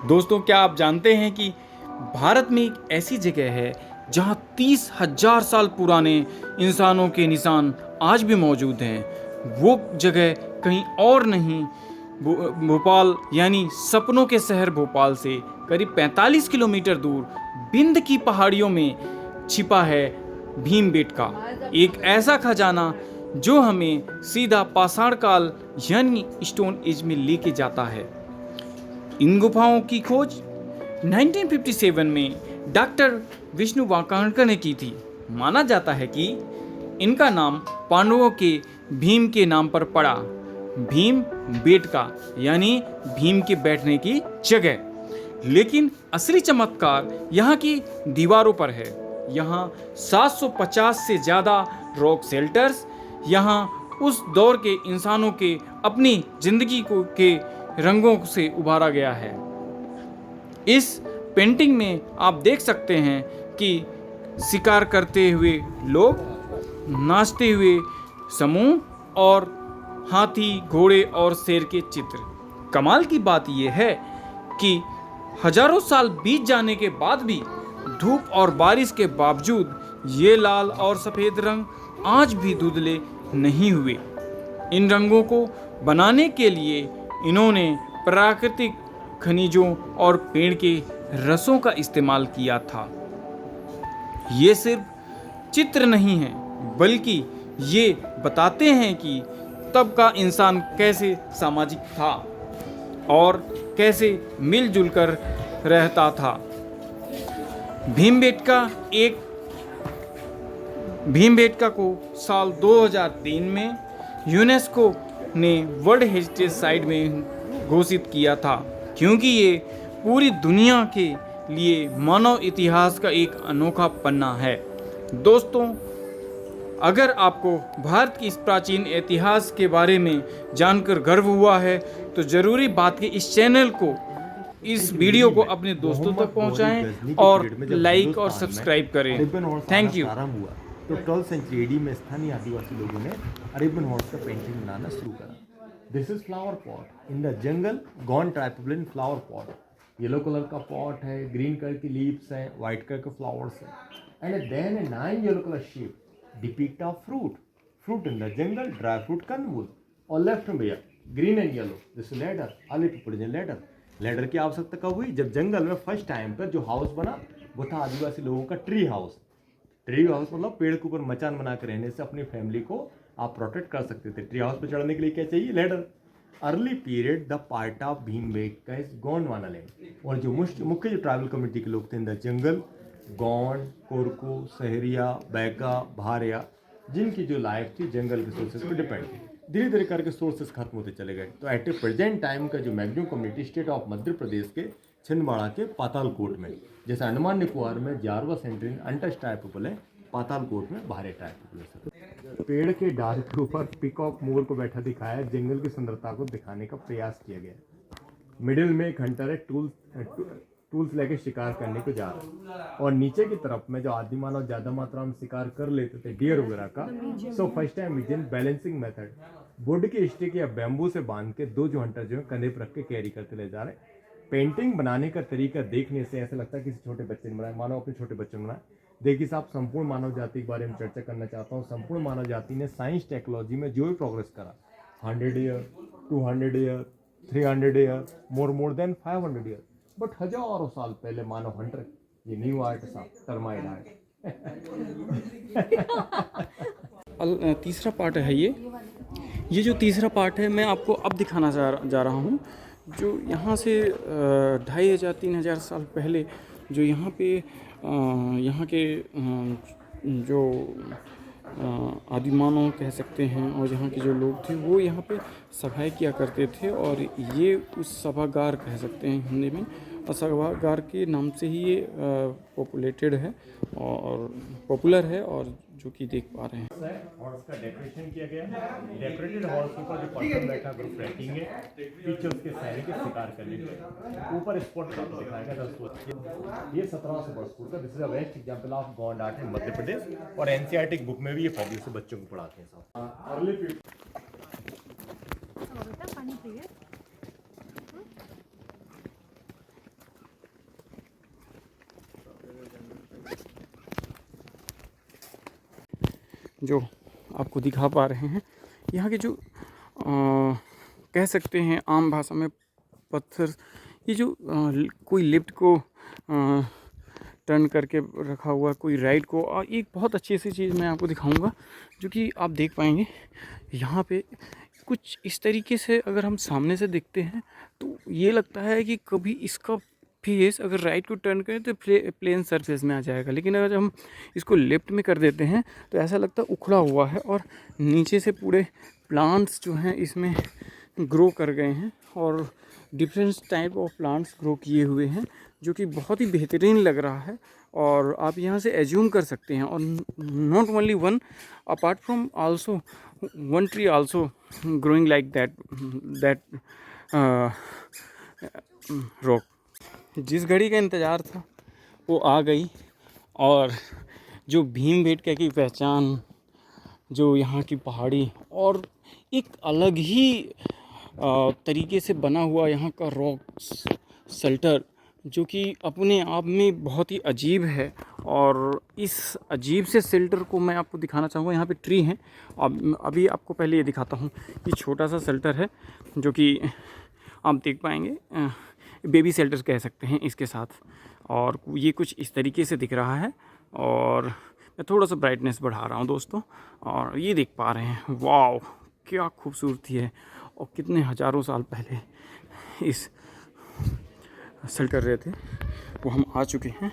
दोस्तों, क्या आप जानते हैं कि भारत में एक ऐसी जगह है जहां 30,000 साल पुराने इंसानों के निशान आज भी मौजूद हैं। वो जगह कहीं और नहीं, भोपाल यानी सपनों के शहर भोपाल से करीब 45 किलोमीटर दूर बिंद की पहाड़ियों में छिपा है भीमबेटका, एक ऐसा खजाना जो हमें सीधा पाषाण काल यानी स्टोन एज में लेके जाता है। इन गुफाओं की खोज 1957 में डॉक्टर विष्णु वाकाणकर ने की थी। माना जाता है कि इनका नाम पांडवों के भीम के नाम पर पड़ा, भीम बेटका यानी भीम के बैठने की जगह। लेकिन असली चमत्कार यहाँ की दीवारों पर है। यहाँ 750 से ज़्यादा रॉक शेल्टर्स, यहाँ उस दौर के इंसानों के अपनी जिंदगी को के रंगों से उभारा गया है। इस पेंटिंग में आप देख सकते हैं कि शिकार करते हुए लोग, नाचते हुए समूह और हाथी, घोड़े और शेर के चित्र। कमाल की बात यह है कि हजारों साल बीत जाने के बाद भी धूप और बारिश के बावजूद ये लाल और सफ़ेद रंग आज भी धुंधले नहीं हुए। इन रंगों को बनाने के लिए इन्होंने प्राकृतिक खनिजों और पेड़ के रसों का इस्तेमाल किया था। ये सिर्फ चित्र नहीं है, बल्कि ये बताते हैं कि तब का इंसान कैसे सामाजिक था और कैसे मिलजुल कर रहता था। भीमबेटका को साल 2003 में यूनेस्को ने वर्ल्ड हेरिटेज साइट में घोषित किया था, क्योंकि ये पूरी दुनिया के लिए मानव इतिहास का एक अनोखा पन्ना है। दोस्तों, अगर आपको भारत की इस प्राचीन इतिहास के बारे में जानकर गर्व हुआ है तो ज़रूरी बात कि इस चैनल को, इस वीडियो को अपने दोस्तों तक पहुंचाएं और लाइक और सब्सक्राइब करें। Thank you. तो 12th सेंचुरी एडी में स्थानीय आदिवासी लोगों ने अरेबियन हॉर्स का पेंटिंग बनाना शुरू करा। This is flower pot in the jungle, गॉन ट्राइपोलिन फ्लावर पॉट। येलो कलर का पॉट है, ग्रीन कलर की लीव्स हैं, व्हाइट कलर के फ्लावर्स हैं, and then a 9 yellow colour shape depict of fruit in the jungle, dry fruit कंदमूल। और लेफ्ट में भैया green and yellow, this ladder, all people is ladder की आवश्यकता कब हुई? जब जंगल में फर्स्ट टाइम पर जो हाउस बना वो था आदिवासी लोगों का ट्री हाउस। ट्री हाउस मतलब पेड़ के ऊपर मचान बना के रहने से अपनी फैमिली को आप प्रोटेक्ट कर सकते थे। ट्री हाउस पे चढ़ने के लिए क्या चाहिए? Ladder. Early period the part of Bhimbetka is Gondwanaland. और जो मुख्य जो ट्राइबल कम्युनिटी के लोग थे in the jungle, Gond, Korku, Sahariya, Baiga, Bharia, जिनकी जो लाइफ थी जंगल के सोर्सेज पर डिपेंड थी। धीरे धीरे करके सोर्सेज खत्म होते चले गए। तो एट ए प्रेजेंट टाइम का जो maximum community state of Madhya Pradesh के छिंदवाड़ा के पातालकोट में, जैसे अंडमान निकोबार में जारवा सेंट्रिन अनटच टाइप पीपल है, पातालकोट में भारे टाइप पीपल है। पेड़ के डाल के ऊपर पिकॉक मोर को बैठा दिखाया, जंगल की सुंदरता को दिखाने का प्रयास किया गया। मिडिल में एक हंटर है, टूल्स लेके शिकार करने को जा रहा है, और नीचे की तरफ में जो आदि मानव ज्यादा मात्रा में शिकार कर लेते थे डियर वगैरह का, so first time medium balancing method, would के स्टिक या बैम्बू से बांध के दो जो हंटर जो है कंधे पर रख के कैरी करते ले जा रहे। पेंटिंग बनाने का तरीका देखने से ऐसा लगता है किसी छोटे बच्चे ने बनाया, मानो अपने छोटे बच्चे ने बनाया। देखिए साहब, संपूर्ण मानव जाति के बारे में चर्चा करना चाहता हूँ। संपूर्ण मानव जाति ने साइंस टेक्नोलॉजी में जो भी प्रोग्रेस करा, 100 year, 200 year, 300 year, more than 500 year, but हजारों साल पहले मानव हंटर, ये न्यू आर्ट साहब, टर्माइट आर्ट। तीसरा पार्ट है ये जो तीसरा पार्ट है मैं आपको अब दिखाना जा रहा हूँ। जो यहाँ से 2500-3000 साल पहले जो यहाँ पे यहाँ के जो आदिमानव कह सकते हैं और यहाँ के जो लोग थे वो यहाँ पे सभाएं किया करते थे, और ये उस सभागार कह सकते हैं हिंदी में, और सभागार के नाम से ही ये पॉपुलेटेड है और पॉपुलर है, और जो कि देख पा रहे हैं। हॉर्स का डेकोरेशन किया गया, डेकोरेटेड हॉर्स के ऊपर जो पर्सन बैठा ग्रुप ट्रैकिंग है, पीछे उसके सैनिक के शिकार करने के ऊपर स्पॉट का दिखाया गया 10 ये 1700 वर्ष पूर्व का। This is a best example of Gond art in Madhya Pradesh, और एनसीईआरटी बुक में भी ये पब्लिक से बच्चों को पढ़ाते हैं साहब। अर्ली जो आपको दिखा पा रहे हैं, यहाँ के जो कह सकते हैं आम भाषा में पत्थर, ये जो कोई लिफ्ट को टर्न करके रखा हुआ, कोई राइड को, और एक बहुत अच्छी सी चीज़ मैं आपको दिखाऊंगा जो कि आप देख पाएंगे यहाँ पे कुछ इस तरीके से। अगर हम सामने से देखते हैं तो ये लगता है कि कभी इसका फेस अगर राइट को टर्न करें तो प्लेन सरफेस में आ जाएगा, लेकिन अगर हम इसको लेफ्ट में कर देते हैं तो ऐसा लगता है उखड़ा हुआ है, और नीचे से पूरे प्लांट्स जो हैं इसमें ग्रो कर गए हैं, और different type of plants grow किए हुए हैं, जो कि बहुत ही बेहतरीन लग रहा है। और आप यहाँ से एज्यूम कर सकते हैं, और not only one, apart from also one tree also growing like that rock. जिस घड़ी का इंतज़ार था वो आ गई, और जो भीमबेटका की पहचान, जो यहाँ की पहाड़ी और एक अलग ही तरीके से बना हुआ यहाँ का रॉक शेल्टर, जो कि अपने आप में बहुत ही अजीब है। और इस अजीब से शेल्टर को मैं आपको दिखाना चाहूँगा। यहाँ पे ट्री हैं, अभी आपको पहले ये दिखाता हूँ। ये छोटा सा शेल्टर है जो कि आप देख पाएंगे, बेबी शेल्टर कह सकते हैं इसके साथ, और ये कुछ इस तरीके से दिख रहा है। और मैं थोड़ा सा ब्राइटनेस बढ़ा रहा हूँ दोस्तों, और ये देख पा रहे हैं, वाव क्या खूबसूरती है। और कितने हज़ारों साल पहले इस शेल्टर रहे थे वो हम आ चुके हैं,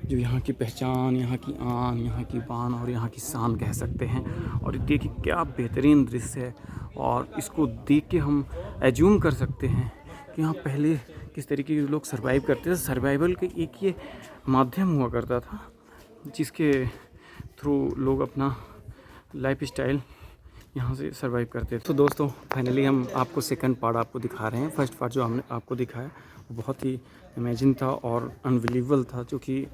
जो यहाँ की पहचान, यहाँ की आन, यहाँ की बान और यहाँ की शान कह सकते हैं। और देखिए क्या बेहतरीन दृश्य है, और इसको देख के हम एज्यूम कर सकते हैं कि यहाँ पहले किस तरीके के लोग सर्वाइव करते थे। सर्वाइवल के एक ये माध्यम हुआ करता था जिसके थ्रू लोग अपना लाइफ स्टाइल यहाँ से सर्वाइव करते थे। तो दोस्तों फाइनली हम आपको सेकंड पार्ट आपको दिखा रहे हैं। फर्स्ट पार्ट जो हमने आपको दिखाया वो बहुत ही इमेजिन था और अनबिलीवेबल था, जो कि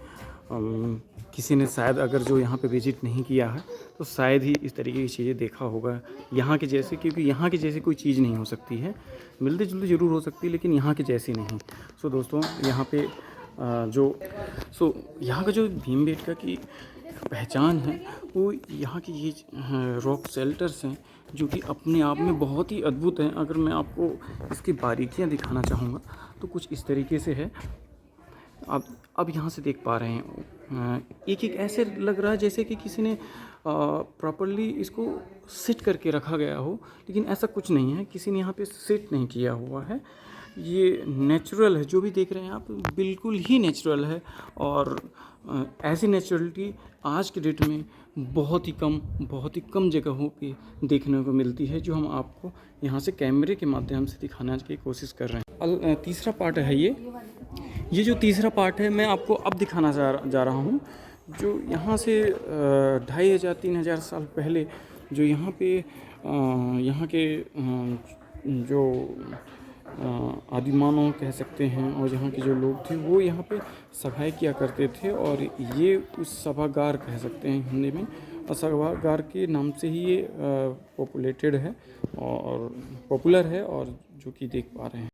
किसी ने शायद अगर जो यहाँ पे विजिट नहीं किया है तो शायद ही इस तरीके की चीज़ें देखा होगा यहाँ के जैसे, क्योंकि यहाँ के जैसी कोई चीज़ नहीं हो सकती है। मिलती जुलती ज़रूर हो सकती है लेकिन यहाँ की जैसी नहीं। सो दोस्तों यहाँ पे यहाँ का जो भीमबेटका की पहचान है वो यहाँ की ये रॉक शेल्टर्स हैं, जो कि अपने आप में बहुत ही अद्भुत हैं। अगर मैं आपको इसकी बारीकियाँ दिखाना चाहूँगा तो कुछ इस तरीके से है। आप अब यहाँ से देख पा रहे हैं, एक एक ऐसे लग रहा है जैसे कि किसी ने प्रॉपरली इसको सेट करके रखा गया हो, लेकिन ऐसा कुछ नहीं है। किसी ने यहाँ पे सेट नहीं किया हुआ है। ये नेचुरल है, जो भी देख रहे हैं आप बिल्कुल ही नेचुरल है। और ऐसी नेचुरलिटी आज के डेट में बहुत ही कम जगहों पे देखने को मिलती है, जो हम आपको यहाँ से कैमरे के माध्यम से दिखाने की कोशिश कर रहे हैं। तीसरा पार्ट है ये जो तीसरा पार्ट है मैं आपको अब दिखाना जा रहा हूँ, जो यहाँ से 2500-3000 साल पहले जो यहाँ पे यहाँ के जो आदिमानव कह सकते हैं और यहाँ के जो लोग थे वो यहाँ पे सभाएं किया करते थे, और ये उस सभागार कह सकते हैं हिंदी में, और सभागार के नाम से ही ये पॉपुलेटेड है और पॉपुलर है, और जो कि देख पा रहे हैं।